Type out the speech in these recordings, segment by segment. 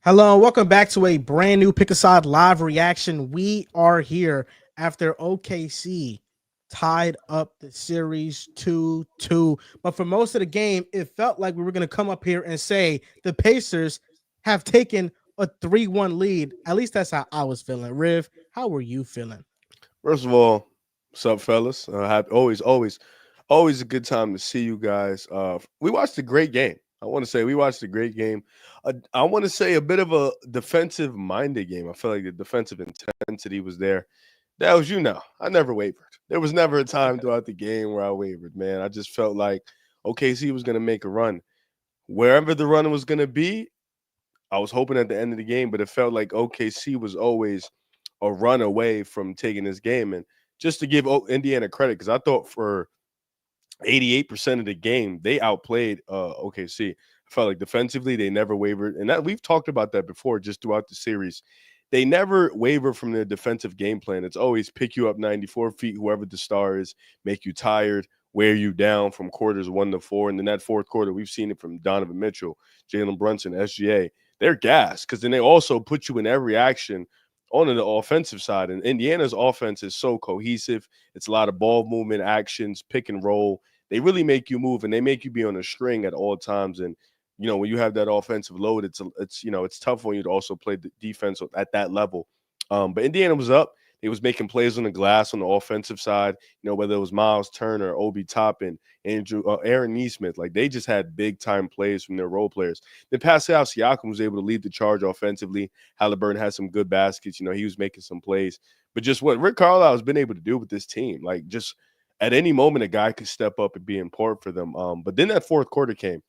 Hello, and welcome back to a brand new Pick a Side live reaction. We are here after OKC tied up the series 2-2. But for most of the game, it felt like we were going to come up here and say the Pacers have taken a 3-1 lead. At least that's how I was feeling. Riv, how were you feeling? First of all, what's up, fellas? Always a good time to see you guys. We watched a great game. I want to say we watched a great game. I want to say a bit of a defensive-minded game. I felt like the defensive intensity was there. That was you now. I never wavered. There was never a time throughout the game where I wavered, man. I just felt like OKC was going to make a run. Wherever the run was going to be, I was hoping at the end of the game, but it felt like OKC was always a run away from taking this game. And just to give Indiana credit, because I thought for 88% of the game they outplayed OKC. I felt like defensively they never wavered, and that we've talked about that before. Just throughout the series, they never waver from their defensive game plan. It's always pick you up 94 feet, whoever the star is, make you tired, wear you down from quarters 1 to 4, and then that fourth quarter we've seen it from Donovan Mitchell, Jalen Brunson, SGA. They're gassed because then they also put you in every action on the offensive side. And Indiana's offense is so cohesive. It's a lot of ball movement, actions, pick and roll. They really make you move and they make you be on a string at all times. And when you have that offensive load, it's tough on you to also play the defense at that level. But Indiana was up. They was making plays on the glass on the offensive side. Whether it was Miles Turner, Obi Toppin, Aaron Neesmith, like they just had big time plays from their role players. Then Pascal Siakam was able to lead the charge offensively. Halliburton had some good baskets. He was making some plays. But just what Rick Carlisle has been able to do with this team, like just at any moment, a guy could step up and be important for them. But then that fourth quarter came,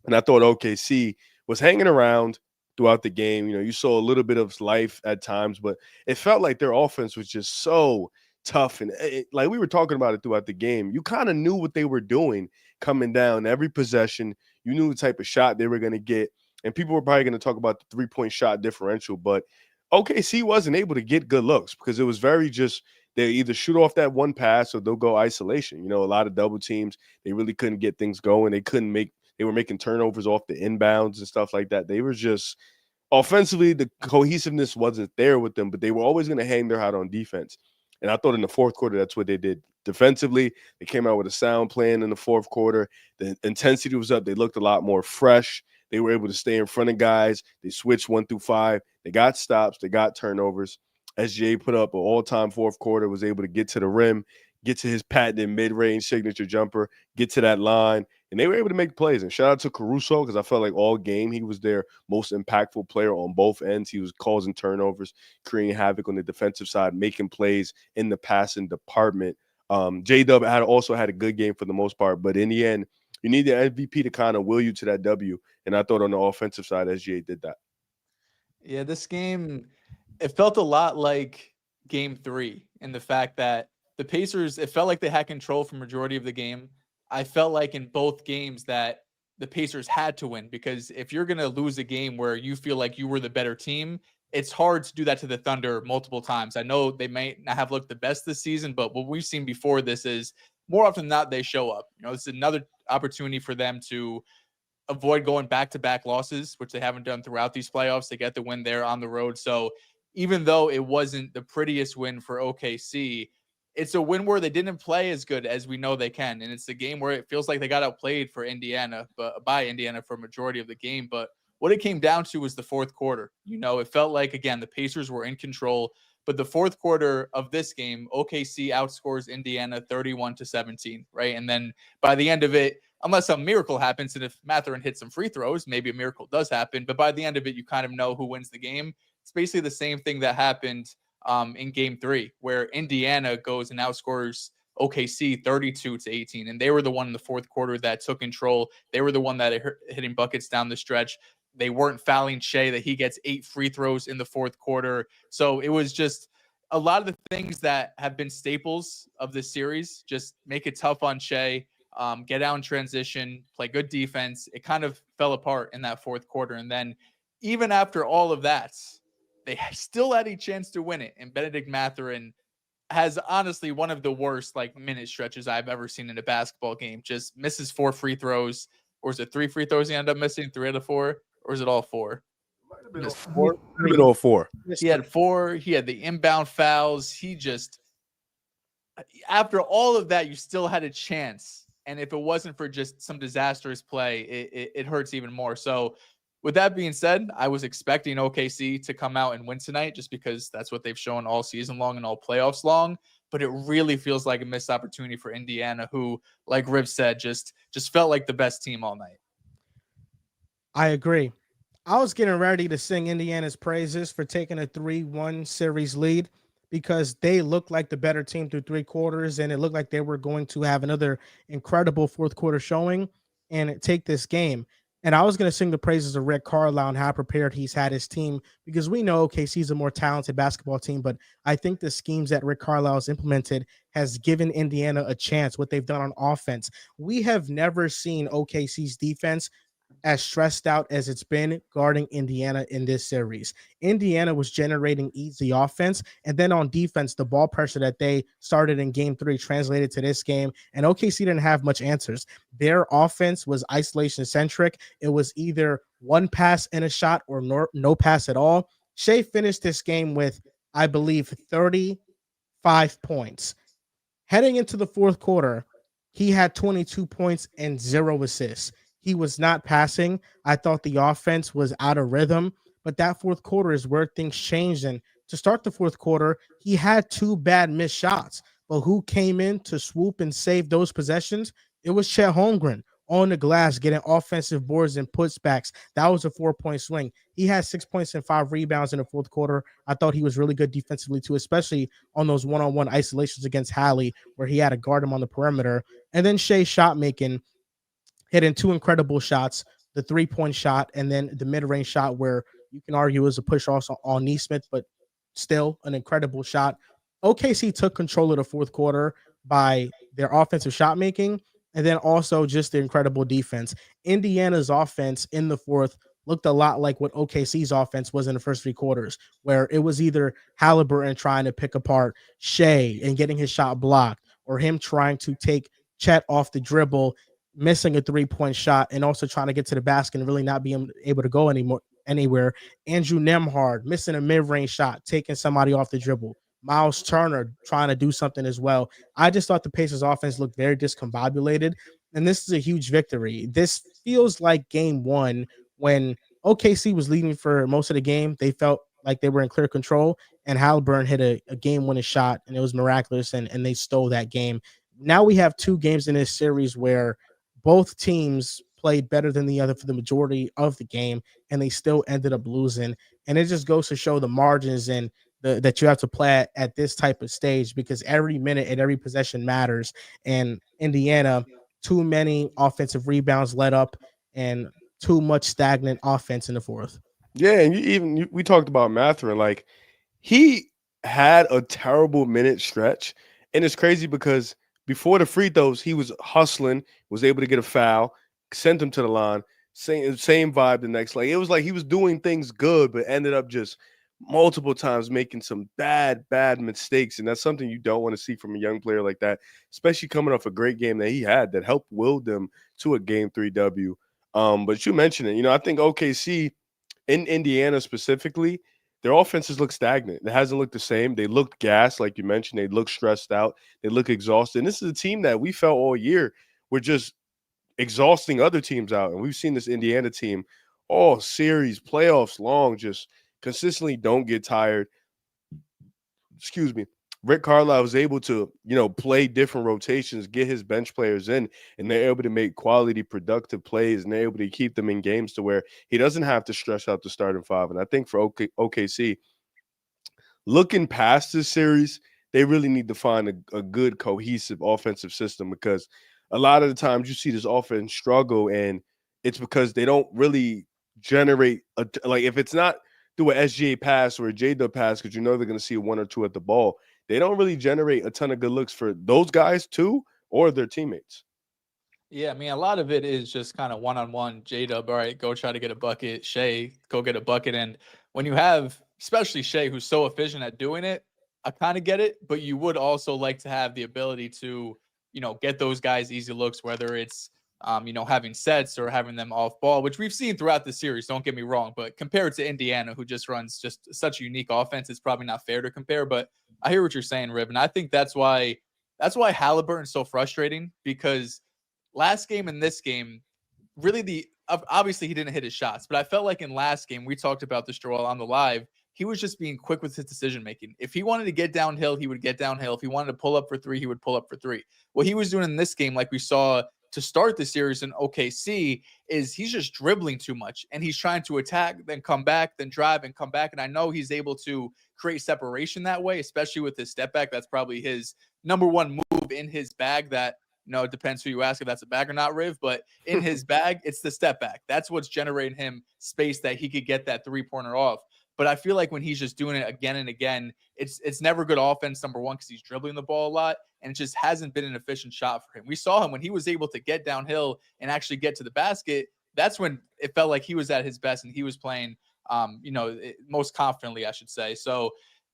and I thought OKC was hanging around throughout the game. You saw a little bit of life at times, but it felt like their offense was just so tough. And like we were talking about it throughout the game, you kind of knew what they were doing coming down every possession. You knew the type of shot they were going to get. And people were probably going to talk about the 3-point shot differential, but OKC wasn't able to get good looks because it was very just they either shoot off that one pass or they'll go isolation. A lot of double teams. They really couldn't get things going. They were making turnovers off the inbounds and stuff like that. They were just offensively, the cohesiveness wasn't there with them, but they were always going to hang their hat on defense. And I thought in the fourth quarter, that's what they did. Defensively, they came out with a sound plan in the fourth quarter. The intensity was up. They looked a lot more fresh. They were able to stay in front of guys. They switched 1 through 5. They got stops. They got turnovers. SGA put up an all-time fourth quarter, was able to get to the rim, get to his patented mid-range signature jumper, get to that line, and they were able to make plays. And shout out to Caruso because I felt like all game he was their most impactful player on both ends. He was causing turnovers, creating havoc on the defensive side, making plays in the passing department. J-Dub also had a good game for the most part, but in the end, you need the MVP to kind of will you to that W. And I thought on the offensive side, SGA did that. Yeah, this game, it felt a lot like game 3 in the fact that the Pacers, it felt like they had control for majority of the game. I felt like in both games that the Pacers had to win because if you're going to lose a game where you feel like you were the better team, it's hard to do that to the Thunder multiple times. I know they may not have looked the best this season, but what we've seen before this is more often than not, they show up. This is another opportunity for them to avoid going back-to-back losses, which they haven't done throughout these playoffs. They get the win there on the road. So even though it wasn't the prettiest win for OKC, it's a win where they didn't play as good as we know they can. And it's a game where it feels like they got outplayed for Indiana, but by Indiana for a majority of the game. But what it came down to was the fourth quarter. It felt like, again, the Pacers were in control. But the fourth quarter of this game, OKC outscores Indiana 31-17, right? And then by the end of it, unless some miracle happens, and if Mathurin hits some free throws, maybe a miracle does happen. But by the end of it, you kind of know who wins the game. It's basically the same thing that happened in game 3, where Indiana goes and outscores OKC 32-18. And they were the one in the fourth quarter that took control. They were the one that hitting buckets down the stretch. They weren't fouling Shea, that he gets 8 free throws in the fourth quarter. So it was just a lot of the things that have been staples of this series. Just make it tough on Shea, get out in transition, play good defense. It kind of fell apart in that fourth quarter. And then even after all of that, they still had a chance to win it. And Benedict Mathurin has honestly one of the worst minute stretches I've ever seen in a basketball game. Just misses 4 free throws. Or is it 3 free throws he ended up missing? 3 out of 4? Or is it all 4? Missed Four. Could have been all four. He had 4. He had the inbound fouls. He just, after all of that, you still had a chance. And if it wasn't for just some disastrous play, it hurts even more. So, with that being said, I was expecting OKC to come out and win tonight just because that's what they've shown all season long and all playoffs long. But it really feels like a missed opportunity for Indiana, who, like Riv said, just felt like the best team all night. I agree. I was getting ready to sing Indiana's praises for taking a 3-1 series lead because they looked like the better team through 3 quarters, and it looked like they were going to have another incredible fourth quarter showing and take this game. And I was going to sing the praises of Rick Carlisle and how prepared he's had his team because we know OKC's a more talented basketball team, but I think the schemes that Rick Carlisle has implemented has given Indiana a chance. What they've done on offense, we have never seen OKC's defense as stressed out as it's been guarding Indiana in this series. Indiana was generating easy offense, and then on defense, the ball pressure that they started in game 3 translated to this game, and OKC didn't have much answers. Their offense was isolation centric. It was either one pass and a shot or no pass at all. Shea finished this game with, I believe, 35 points. Heading into the fourth quarter, he had 22 points and 0 assists. He was not passing. I thought the offense was out of rhythm, but that fourth quarter is where things changed. And to start the fourth quarter, he had 2 bad missed shots, but who came in to swoop and save those possessions? It was Chet Holmgren on the glass getting offensive boards and putbacks. That was a 4-point swing. He had 6 points and 5 rebounds in the fourth quarter. I thought he was really good defensively too, especially on those one-on-one isolations against Hallie where he had to guard him on the perimeter. And then Shea shot making, hitting 2 incredible shots, the 3-point shot, and then the mid-range shot where you can argue is a push also on Neesmith, but still an incredible shot. OKC took control of the fourth quarter by their offensive shot making and then also just the incredible defense. Indiana's offense in the fourth looked a lot like what OKC's offense was in the first 3 quarters, where it was either Halliburton trying to pick apart Shea and getting his shot blocked, or him trying to take Chet off the dribble, missing a 3-point shot, and also trying to get to the basket and really not being able to go anywhere. Andrew Nemhard missing a mid-range shot, taking somebody off the dribble. Miles Turner trying to do something as well. I just thought the Pacers offense looked very discombobulated, and this is a huge victory. This feels like game 1 when OKC was leading for most of the game. They felt like they were in clear control, and Halliburton hit a game-winning shot, and it was miraculous, and they stole that game. Now we have 2 games in this series where both teams played better than the other for the majority of the game, and they still ended up losing. And it just goes to show the margins and that you have to play at this type of stage, because every minute and every possession matters. And Indiana, too many offensive rebounds let up and too much stagnant offense in the fourth. Yeah, and we talked about Mathurin. Like, he had a terrible minute stretch, and it's crazy because before the free throws, he was hustling, was able to get a foul, sent him to the line. Same vibe the next. Like, it was like he was doing things good, but ended up just multiple times making some bad mistakes, and that's something you don't want to see from a young player like that, especially coming off a great game that he had that helped will them to a game 3 W. But you mentioned it. I think OKC in Indiana specifically, their offenses look stagnant. It hasn't looked the same. They looked gassed, like you mentioned. They look stressed out. They look exhausted. And this is a team that we felt all year were just exhausting other teams out. And we've seen this Indiana team all series, playoffs long, just consistently don't get tired. Excuse me. Rick Carlisle was able to, play different rotations, get his bench players in, and they're able to make quality, productive plays, and they're able to keep them in games to where he doesn't have to stress out the starting 5. And I think for OKC, looking past this series, they really need to find a good, cohesive offensive system, because a lot of the times you see this offense struggle, and it's because they don't really generate if it's not through an SGA pass or a J-Dub pass, because they're going to see 1 or 2 at the ball. They don't really generate a ton of good looks for those guys too, or their teammates. Yeah, I mean, a lot of it is just kind of one-on-one. J-Dub, all right, go try to get a bucket. Shea, go get a bucket. And when you have, especially Shea, who's so efficient at doing it, I kind of get it, but you would also like to have the ability to, get those guys easy looks, whether it's having sets or having them off ball, which we've seen throughout the series. Don't get me wrong, but compared to Indiana, who just runs just such a unique offense, it's probably not fair to compare. But I hear what you're saying, Rib, and I think that's why Halliburton's so frustrating, because last game and this game, really obviously he didn't hit his shots, but I felt like in last game, we talked about this, Joel, on the live, he was just being quick with his decision making. If he wanted to get downhill, he would get downhill. If he wanted to pull up for three, he would pull up for three. What he was doing in this game, like we saw to start the series in OKC, is he's just dribbling too much, and he's trying to attack, then come back, then drive and come back. And I know he's able to create separation that way, especially with his step back. That's probably his number one move in his bag. That, it depends who you ask if that's a bag or not, Riv, but in his bag, it's the step back. That's what's generating him space that he could get that three-pointer off. But I feel like when he's just doing it again and again, it's never good offense, number one, because he's dribbling the ball a lot, and it just hasn't been an efficient shot for him. We saw him when he was able to get downhill and actually get to the basket. That's when it felt like he was at his best and he was playing, most confidently, I should say. So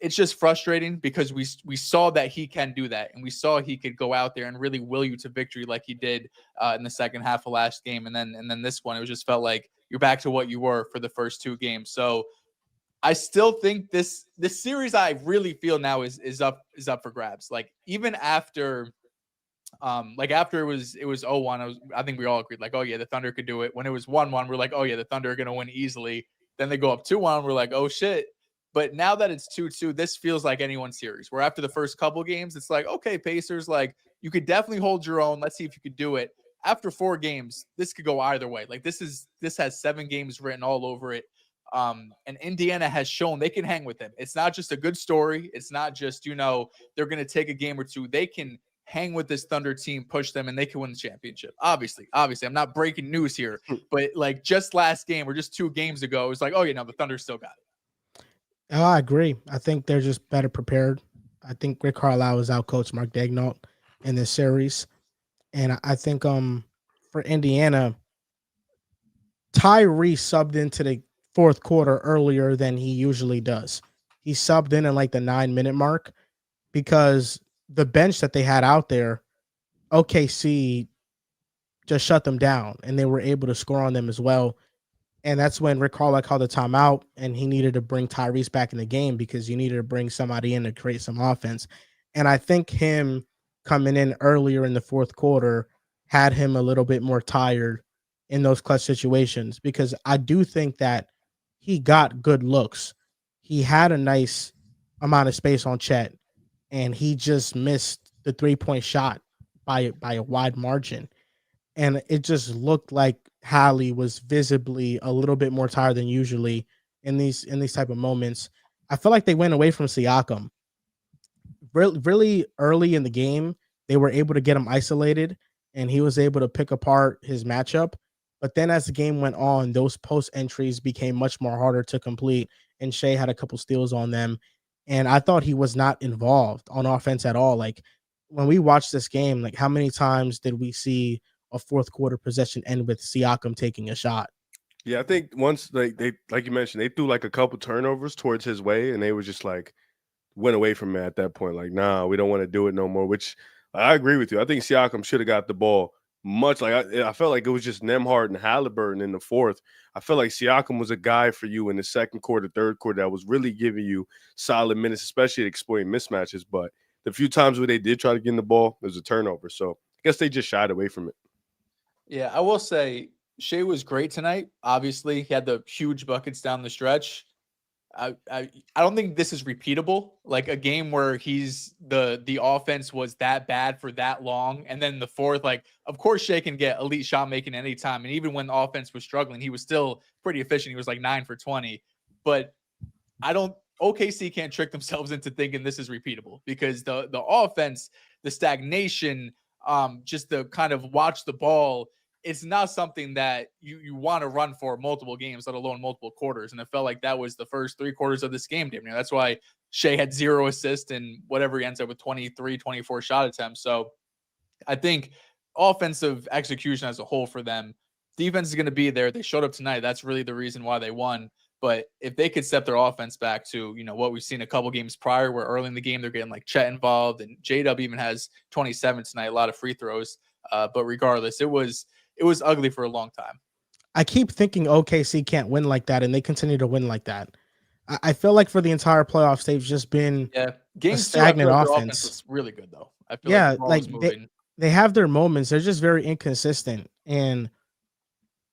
it's just frustrating because we saw that he can do that, and we saw he could go out there and really will you to victory like he did in the second half of last game, and then this one, it just felt like you're back to what you were for the first two games. So I still think this series, I really feel now is up for grabs. Like even after after it was 0-1, I think we all agreed, like, oh yeah, the Thunder could do it. When it was 1-1, we're like, oh yeah, the Thunder are gonna win easily. Then they go up 2-1, we're like, oh shit. But now that it's 2-2, this feels like anyone's series. Where after the first couple games, it's like, okay, Pacers, like you could definitely hold your own. Let's see if you could do it. After 4 games, this could go either way. Like this has 7 games written all over it. And Indiana has shown they can hang with them. It's not just a good story. It's not just, they're going to take a game or two. They can hang with this Thunder team, push them, and they can win the championship. Obviously, I'm not breaking news here, but like just last game or just 2 games ago, it was like, oh, the Thunder still got it. Oh, I agree. I think they're just better prepared. I think Rick Carlisle has outcoached Mark Daigneault in this series. And I think for Indiana, Tyree subbed into the fourth quarter earlier than he usually does. He subbed in like the 9-minute mark because the bench that they had out there, OKC just shut them down and they were able to score on them as well. And that's when Rick Carlisle called the timeout and he needed to bring Tyrese back in the game because you needed to bring somebody in to create some offense. And I think him coming in earlier in the fourth quarter had him a little bit more tired in those clutch situations, because I do think that he got good looks. He had a nice amount of space on Chet, and he just missed the 3-point shot by a wide margin. And it just looked like Hallie was visibly a little bit more tired than usually in these type of moments. I feel like they went away from Siakam. Really early in the game, they were able to get him isolated, and he was able to pick apart his matchup. But then as the game went on, those post entries became much more harder to complete, and Shea had a couple steals on them. And I thought he was not involved on offense at all. Like when we watched this game, like how many times did we see a fourth quarter possession end with Siakam taking a shot? Yeah, I think once they like you mentioned, they threw like a couple turnovers towards his way, and they were just like went away from it at that point. Like, nah, we don't want to do it no more. Which I agree with you. I think Siakam should have got the ball much. Like I felt like it was just Nembhard and Halliburton in the fourth. I felt like Siakam was a guy for you in the second quarter, third quarter that was really giving you solid minutes, especially exploiting mismatches. But the few times where they did try to get in the ball, there was a turnover. So I guess they just shied away from it. Yeah, I will say Shea was great tonight. Obviously, he had the huge buckets down the stretch. I don't think this is repeatable. Like a game where the offense was that bad for that long, and then the fourth, like of course Shea can get elite shot making anytime, and even when the offense was struggling, he was still pretty efficient. He was like 9 for 20. But OKC can't trick themselves into thinking this is repeatable, because the offense, the stagnation, just the kind of watch the ball, it's not something that you want to run for multiple games, let alone multiple quarters. And it felt like that was the first 3 quarters of this game. That's why Shea had 0 assists and whatever he ends up with 23, 24 shot attempts. So I think offensive execution as a whole for them, defense is going to be there. They showed up tonight. That's really the reason why they won. But if they could step their offense back to, what we've seen a couple games prior, where early in the game they're getting like Chet involved, and J-Dub even has 27 tonight, a lot of free throws. But regardless, it was it was ugly for a long time. I keep thinking OKC can't win like that, and they continue to win like that. I feel like for the entire playoffs, they've just been Yeah, a games 2, I feel stagnant like their offense offense. was really good though. I feel like Yeah, the ball like was moving. they have their moments. They're just very inconsistent, and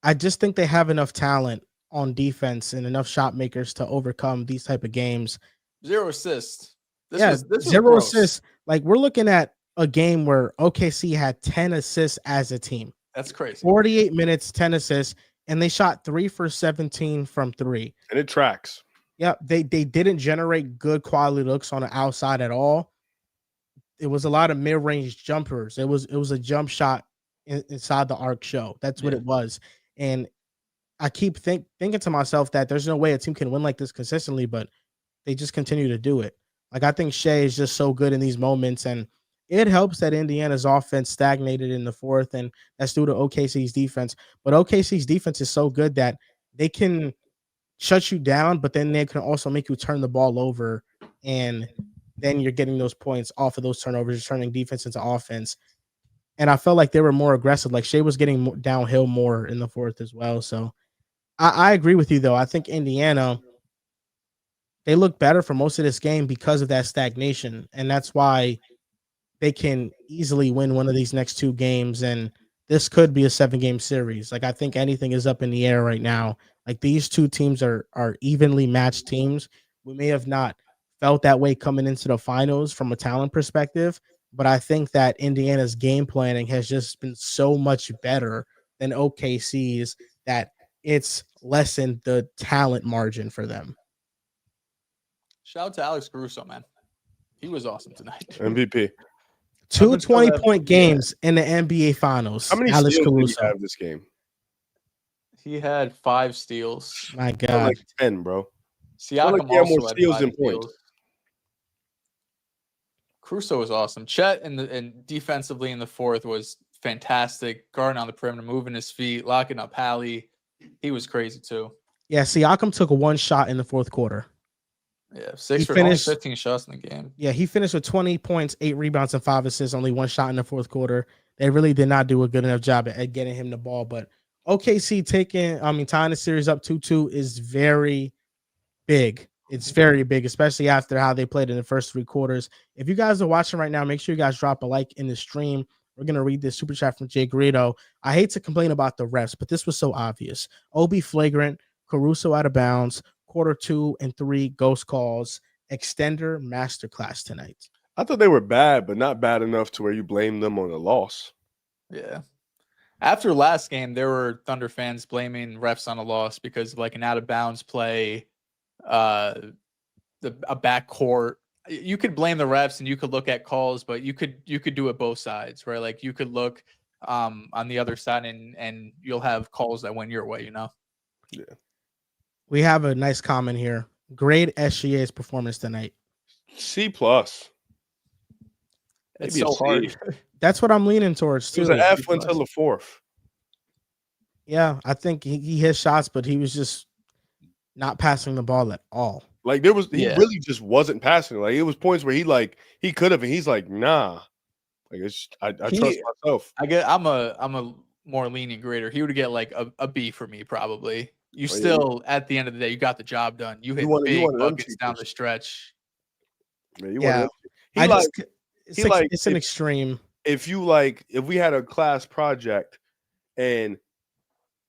I just think they have enough talent on defense and enough shot makers to overcome these type of games. 0 assists. This was 0 gross. assists. Like we're looking at a game where OKC had 10 assists as a team. That's crazy. 48 minutes, 10 assists, and they shot 3 for 17 from 3. And it tracks. Yeah, they didn't generate good quality looks on the outside at all. It was a lot of mid-range jumpers. It was a jump shot inside the arc show. That's what it was. And I keep thinking to myself that there's no way a team can win like this consistently, but they just continue to do it. Like I think Shea is just so good in these moments, and it helps that Indiana's offense stagnated in the fourth, and that's due to OKC's defense. But OKC's defense is so good that they can shut you down, but then they can also make you turn the ball over, and then you're getting those points off of those turnovers, turning defense into offense. And I felt like they were more aggressive. Like Shea was getting downhill more in the fourth as well. So I agree with you, though. I think Indiana, they look better for most of this game because of that stagnation. And that's why they can easily win one of these next 2 games. And this could be a 7-game series. Like I think anything is up in the air right now. Like these 2 teams are evenly matched teams. We may have not felt that way coming into the finals from a talent perspective, but I think that Indiana's game planning has just been so much better than OKC's that it's lessened the talent margin for them. Shout out to Alex Caruso, man. He was awesome tonight. MVP. 2 20-point games in the NBA Finals. How many Alex steals Caruso. did he have this game? He had 5 steals. My Felt God. like 10, bro. Siakam like he had more also had steals 5 than points. steals. Caruso was awesome. Chet and defensively in the fourth was fantastic. Guarding on the perimeter, moving his feet, locking up Hallie. He was crazy too. Yeah, Siakam took 1 shot in the fourth quarter. Yeah, 6 for finished- only 15 shots in the game. Yeah, he finished with 20 points, 8 rebounds, and 5 assists, only 1 shot in the fourth quarter. They really did not do a good enough job at getting him the ball. But OKC tying the series up 2-2 is very big. It's very big, especially after how they played in the first 3 quarters. If you guys are watching right now, make sure you guys drop a like in the stream. We're going to read this super chat from Jay Garrido. I hate to complain about the refs, but this was so obvious. Obi flagrant, Caruso out of bounds, quarter 2 and 3 ghost calls, extender masterclass tonight. I thought they were bad, but not bad enough to where you blame them on the loss. Yeah. After last game, there were Thunder fans blaming refs on a loss because of like an out of bounds play, a backcourt. You could blame the refs and you could look at calls, but you could do it both sides, right? Like you could look on the other side and you'll have calls that went your way, you know? Yeah. We have a nice comment here. Grade SGA's performance tonight. C+. It's Maybe so a C. hard. That's what I'm leaning towards It too. was an F until the fourth. Yeah, I think he hit shots, but he was just not passing the ball at all. Like he really just wasn't passing. Like it was points where he could have, and he's like, nah. Like I trust myself. I'm a more lenient grader. He would get like a B for me probably. You Oh, still at the end of the day, you got the job done. You hit big buckets down the stretch. Yeah, it's an extreme. If we had a class project and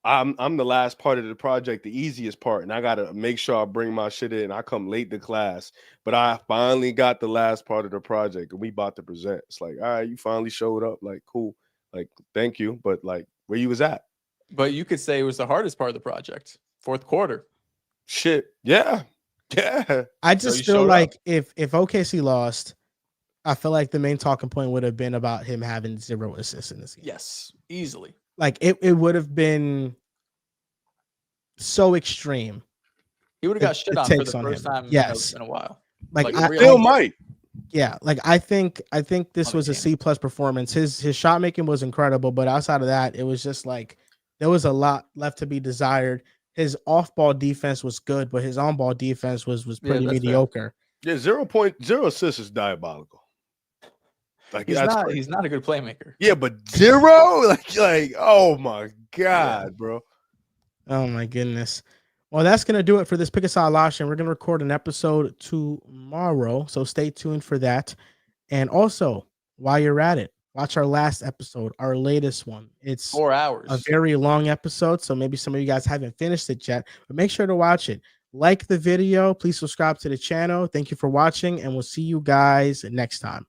I'm the last part of the project, the easiest part, and I gotta make sure I bring my shit in. I come late to class, but I finally got the last part of the project, and we about to present. It's like, all right, you finally showed up. Like, cool. Like, thank you, but like, where you was at? But you could say it was the hardest part of the project, fourth quarter. Shit, yeah. I just feel like if OKC lost, I feel like the main talking point would have been about him having 0 assists in this game. Yes, easily. Like it would have been so extreme. He would have got shit on for the first time in a while. Like I still might. Yeah, like I think this was a C+ performance. His shot making was incredible, but outside of that, it was just like there was a lot left to be desired. His off-ball defense was good, but his on-ball defense was pretty mediocre. Fair. Yeah, 0.0 assists is diabolical. Like He's that's not. crazy. He's not a good playmaker. Yeah, but 0, like oh my god, bro. Oh my goodness. Well, that's gonna do it for this Pick a Side Live stream. We're gonna record an episode tomorrow, so stay tuned for that. And also, while you're at it, watch our last episode, our latest one. It's 4 a hours. very long episode, so maybe some of you guys haven't finished it yet, but make sure to watch it. Like the video, please subscribe to the channel. Thank you for watching, and we'll see you guys next time.